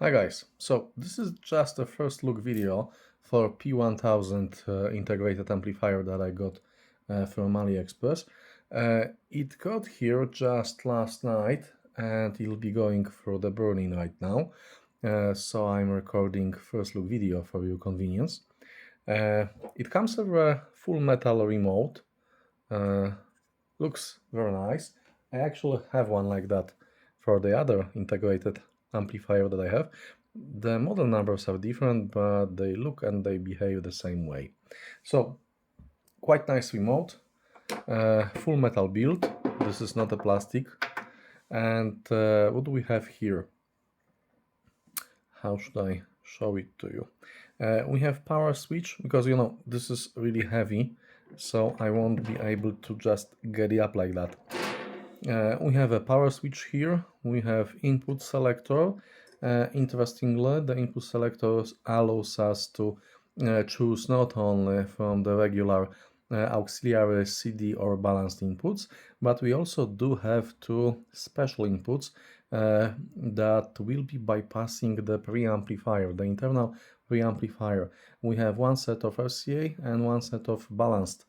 Hi guys, so this is just a first look video for P1000 integrated amplifier that I got from Aliexpress. It got here just last night and it'll be going through the burn-in right now. So I'm recording first look video for your convenience. It comes with a full metal remote. Looks very nice. I actually have one like that for the other integrated amplifier that I have. The model numbers are different, but they look and they behave the same way. So, quite nice remote, full metal build. This is not a plastic. And what do we have here? How should I show it to you? We have power switch, because you know this is really heavy, so I won't be able to just get it up like that. We have a power switch here, we have input selector. Interestingly, the input selector allows us to choose not only from the regular auxiliary CD or balanced inputs, but we also do have two special inputs that will be bypassing the preamplifier, the internal preamplifier. We have one set of RCA and one set of balanced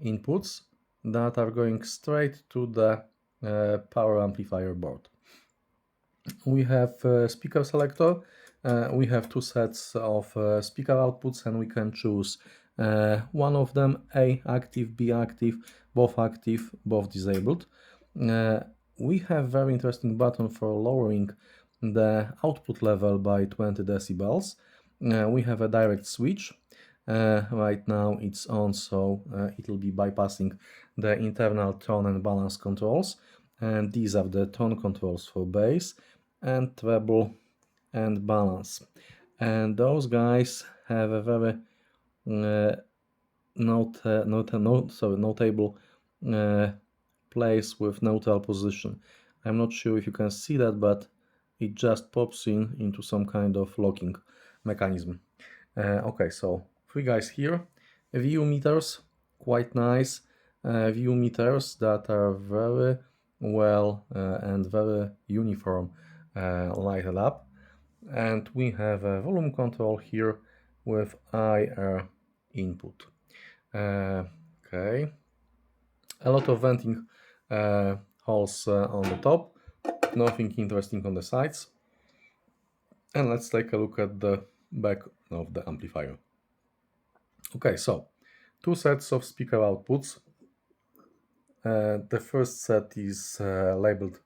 inputs that are going straight to the power amplifier board. We have speaker selector. We have two sets of speaker outputs, and we can choose one of them: A active, B active, both disabled. We have very interesting button for lowering the output level by 20 decibels. We have a direct switch. Right now it's on, so it will be bypassing the internal tone and balance controls. And these are the tone controls for bass and treble and balance. And those guys have a very notable place with neutral position. I'm not sure if you can see that, but it just pops into some kind of locking mechanism. Okay, so three guys here. VU meters, quite nice. VU meters that are very well and very uniform lighted up. And we have a volume control here with IR input. Okay, a lot of venting holes on the top, nothing interesting on the sides. And let's take a look at the back of the amplifier. Okay, so two sets of speaker outputs. The first set is labeled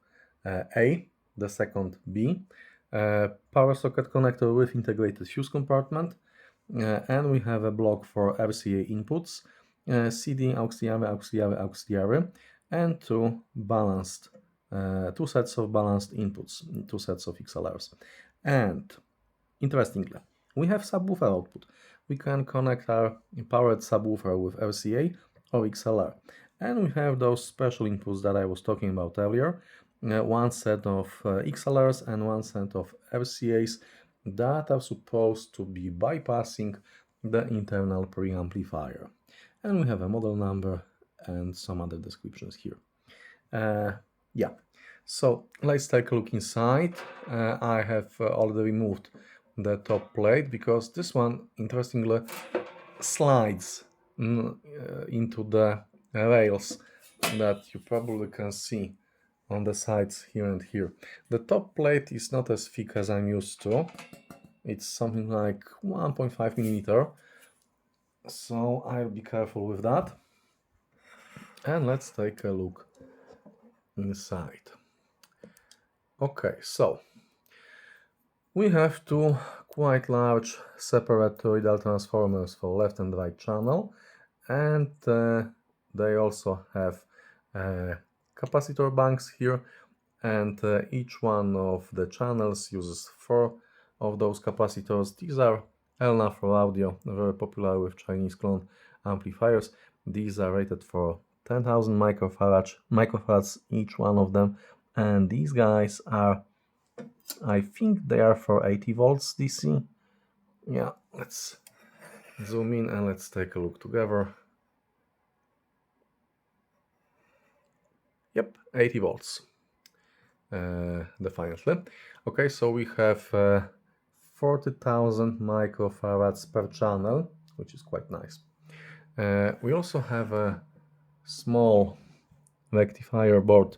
A, the second B. Power socket connector with integrated fuse compartment. And we have a block for RCA inputs, CD, auxiliary, and two sets of balanced inputs, two sets of XLRs. And interestingly, we have subwoofer output. We can connect our powered subwoofer with RCA or XLR. And we have those special inputs that I was talking about earlier. One set of XLRs and one set of RCAs that are supposed to be bypassing the internal preamplifier. And we have a model number and some other descriptions here. Yeah, so let's take a look inside. I have already removed the top plate because this one, interestingly, slides into the rails that you probably can see on the sides here and here. The top plate is not as thick as I'm used to. It's something like 1.5 millimeter. So I'll be careful with that. And let's take a look inside. Okay, so we have two quite large separate toroidal transformers for left and right channel, and they also have capacitor banks here, and each one of the channels uses 4 of those capacitors. These are LNA for audio, very popular with Chinese clone amplifiers. These are rated for 10,000 microfarads each one of them, and these guys are, I think they are for 80 volts DC. Yeah, let's zoom in and let's take a look together. Yep, 80 volts. definitely. Okay, so we have 40,000 microfarads per channel, which is quite nice. We also have a small rectifier board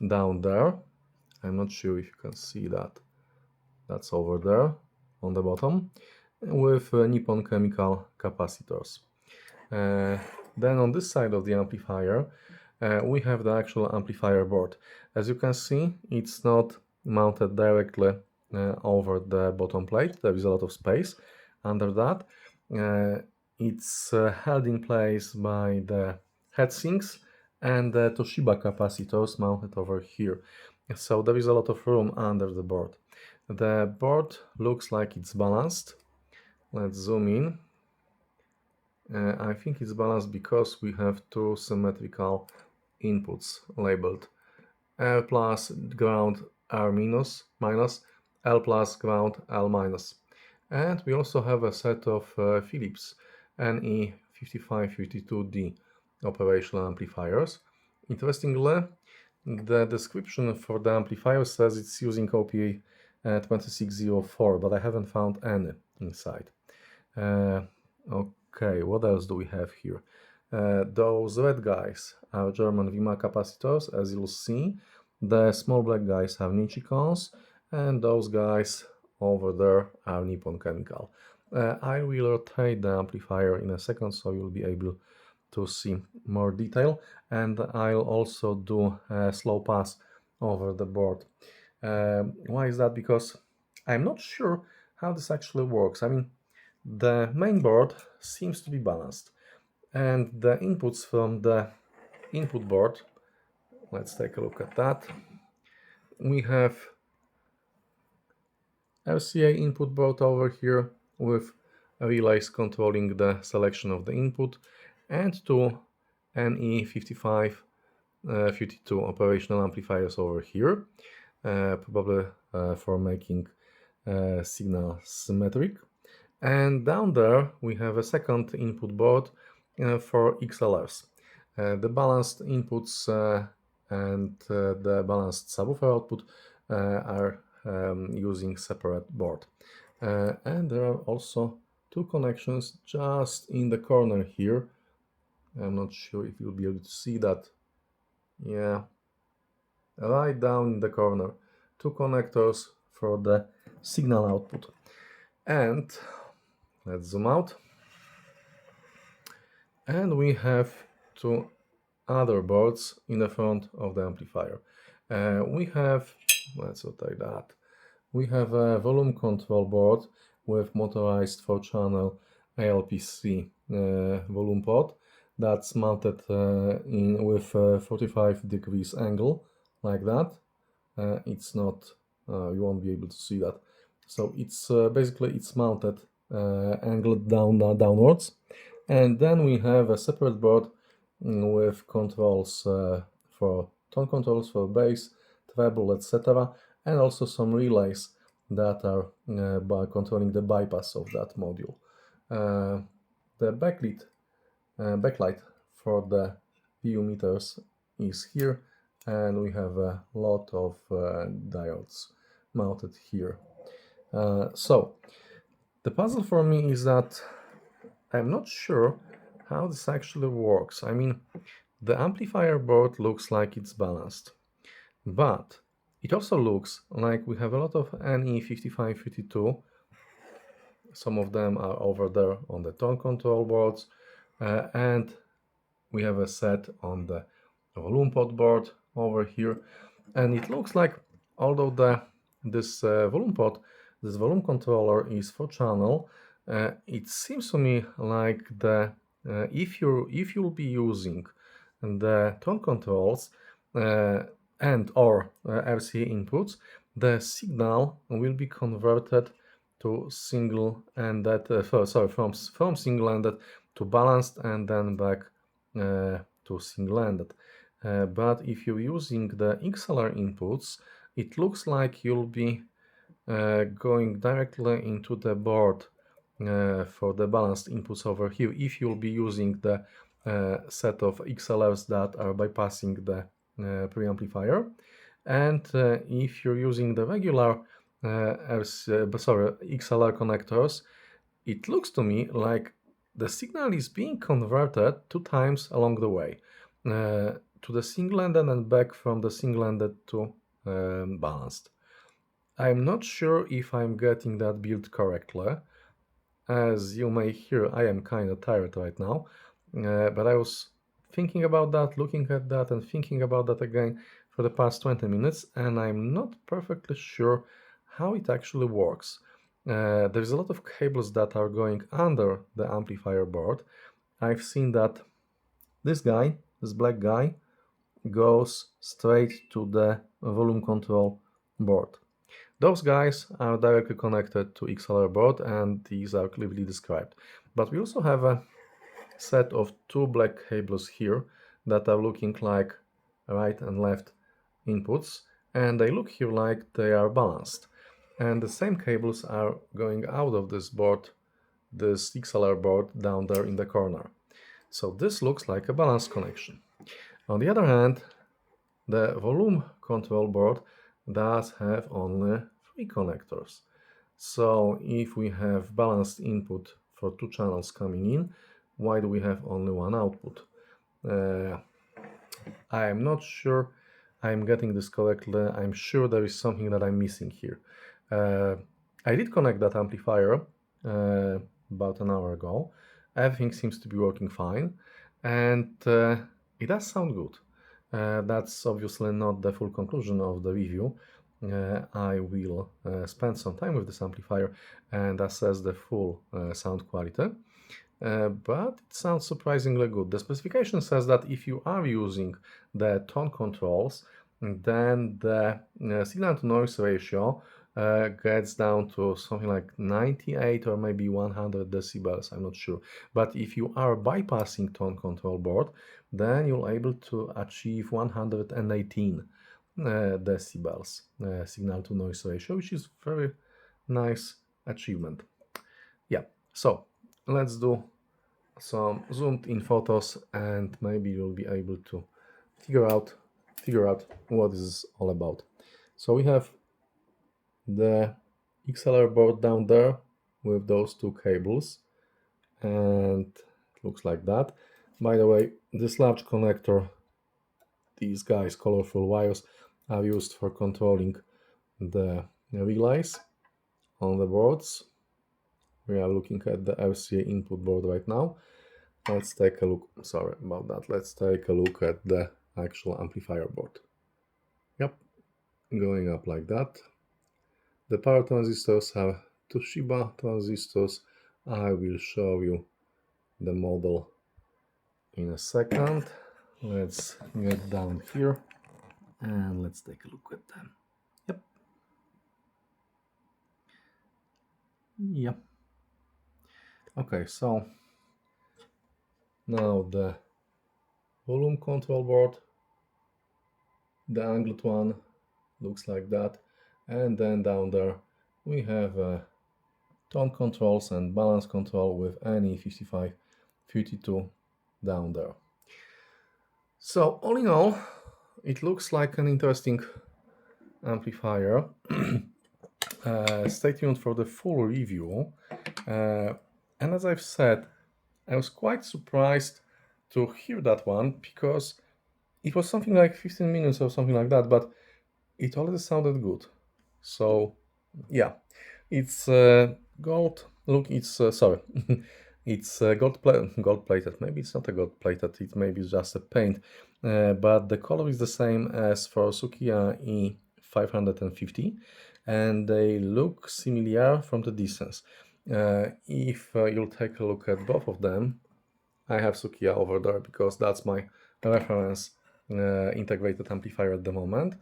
down there. I'm not sure if you can see that. That's over there on the bottom, with Nippon Chemical capacitors. Then on this side of the amplifier, we have the actual amplifier board. As you can see, it's not mounted directly over the bottom plate. There is a lot of space under that. It's held in place by the heatsinks and the Toshiba capacitors mounted over here. So there is a lot of room under the board. The board looks like it's balanced. Let's zoom in. I think it's balanced because we have two symmetrical inputs labeled R plus ground R minus, L plus ground L minus. And we also have a set of Philips NE5552D operational amplifiers. Interestingly, the description for the amplifier says it's using OPA 2604, but I haven't found any inside. Okay, what else do we have here? Those red guys are German Wima capacitors, as you'll see. The small black guys have Nichicons, and those guys over there are Nippon Chemical. I will rotate the amplifier in a second, so you'll be able to see more detail, and I'll also do a slow pass over the board. Why is that? Because I'm not sure how this actually works. I mean, the main board seems to be balanced, and the inputs from the input board, let's take a look at that. We have RCA input board over here with relays controlling the selection of the input, and two NE5552 operational amplifiers over here, probably for making signal symmetric. And down there we have a second input board for XLRs. The balanced inputs and the balanced subwoofer output are using separate board. And there are also two connections just in the corner here. I'm not sure if you'll be able to see that. Yeah, right down in the corner. Two connectors for the signal output. And let's zoom out. And we have two other boards in the front of the amplifier. We have, let's rotate that. We have a volume control board with motorized 4-channel ALPC volume pot that's mounted in with 45 degrees angle, like that. It's not, you won't be able to see that. So it's basically it's mounted angled downwards. And then we have a separate board with controls for tone controls for bass, treble, etc., and also some relays that are by controlling the bypass of that module. The backlight for the PU meters is here, and we have a lot of diodes mounted here. So the puzzle for me is that I'm not sure how this actually works. I mean, the amplifier board looks like it's balanced, but it also looks like we have a lot of NE5552. Some of them are over there on the tone control boards, and we have a set on the volume pot board over here. And it looks like, although this volume pot, this volume controller is 4-channel, it seems to me like if you'll be using the tone controls and or RCA inputs, the signal will be converted to single-ended, from single-ended to balanced, and then back to single-ended. But if you're using the XLR inputs, it looks like you'll be going directly into the board for the balanced inputs over here, if you'll be using the set of XLRs that are bypassing the preamplifier. And if you're using the regular XLR connectors, it looks to me like the signal is being converted 2 times along the way, to the single-ended and back from the single-ended to balanced. I'm not sure if I'm getting that build correctly. As you may hear, I am kind of tired right now, but I was thinking about that, looking at that, and thinking about that again for the past 20 minutes, and I'm not perfectly sure how it actually works. There's a lot of cables that are going under the amplifier board. I've seen that this black guy, goes straight to the volume control board. Those guys are directly connected to XLR board, and these are clearly described. But we also have a set of 2 black cables here that are looking like right and left inputs, and they look here like they are balanced. And the same cables are going out of this board, this XLR board down there in the corner. So this looks like a balanced connection. On the other hand, the volume control board does have only 3 connectors. So if we have balanced input for 2 channels coming in, why do we have only 1 output? I am not sure I'm getting this correctly. I'm sure there is something that I'm missing here. I did connect that amplifier about an hour ago. Everything seems to be working fine, and it does sound good. That's obviously not the full conclusion of the review. I will spend some time with this amplifier and assess the full sound quality. But it sounds surprisingly good. The specification says that if you are using the tone controls, then the signal-to-noise ratio gets down to something like 98 or maybe 100 decibels, I'm not sure. But if you are bypassing tone control board, then you're able to achieve 118 decibels signal-to-noise ratio, which is very nice achievement. Yeah, so let's do some zoomed in photos, and maybe you'll be able to figure out what this is all about. So we have the XLR board down there with those 2 cables, and it looks like that. By the way, this large connector, these guys, colorful wires, are used for controlling the relays on the boards. We are looking at the RCA input board right now. Let's take a look. Sorry about that. Let's take a look at the actual amplifier board. Yep, going up like that. The power transistors are Toshiba transistors. I will show you the model in a second. Let's get down here and let's take a look at them. Yep. Okay, so now the volume control board, the angled one, looks like that, and then down there we have tone controls and balance control with any 5552 down there. So all in all, it looks like an interesting amplifier. Stay tuned for the full review. And as I've said, I was quite surprised to hear that one, because it was something like 15 minutes or something like that, but it already sounded good. So yeah, it's gold. Look, it's sorry, it's gold plated. Maybe it's not a gold plated. It maybe it's just a paint, but the color is the same as for Sukiya E550, and they look similar from the distance. If you'll take a look at both of them, I have Sukiya over there because that's my reference integrated amplifier at the moment.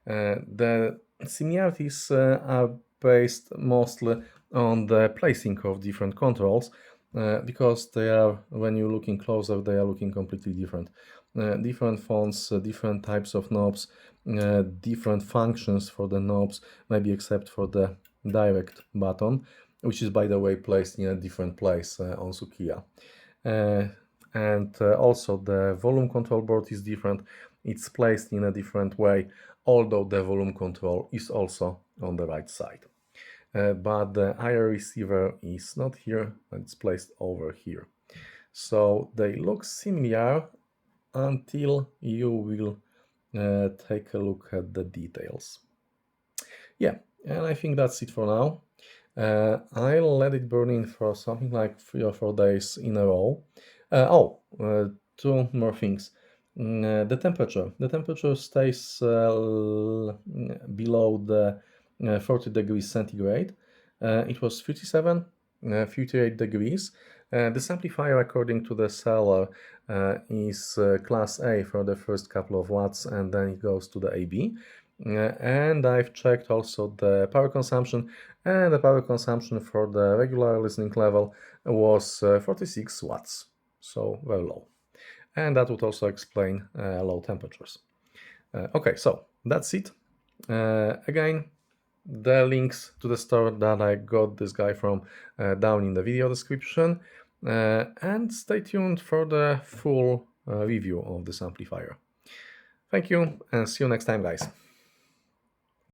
The similarities are based mostly on the placing of different controls, because they are, when you're looking closer, they are looking completely different. Different fonts, different types of knobs, different functions for the knobs, maybe except for the direct button, which is, by the way, placed in a different place on Sukiya. And also the volume control board is different. It's placed in a different way although the volume control is also on the right side. But the IR receiver is not here, it's placed over here. So they look similar until you will take a look at the details. Yeah, and I think that's it for now. I'll let it burn in for something like 3 or 4 days in a row. Two more things. The temperature. The temperature stays below the 40 degrees centigrade. It was 57, 58 degrees. This amplifier, according to the seller, is class A for the first couple of watts, and then it goes to the AB. And I've checked also the power consumption, and the power consumption for the regular listening level was 46 watts, so very low. And that would also explain low temperatures. Okay, so that's it. Again, the links to the store that I got this guy from down in the video description. And stay tuned for the full review of this amplifier. Thank you, and see you next time, guys.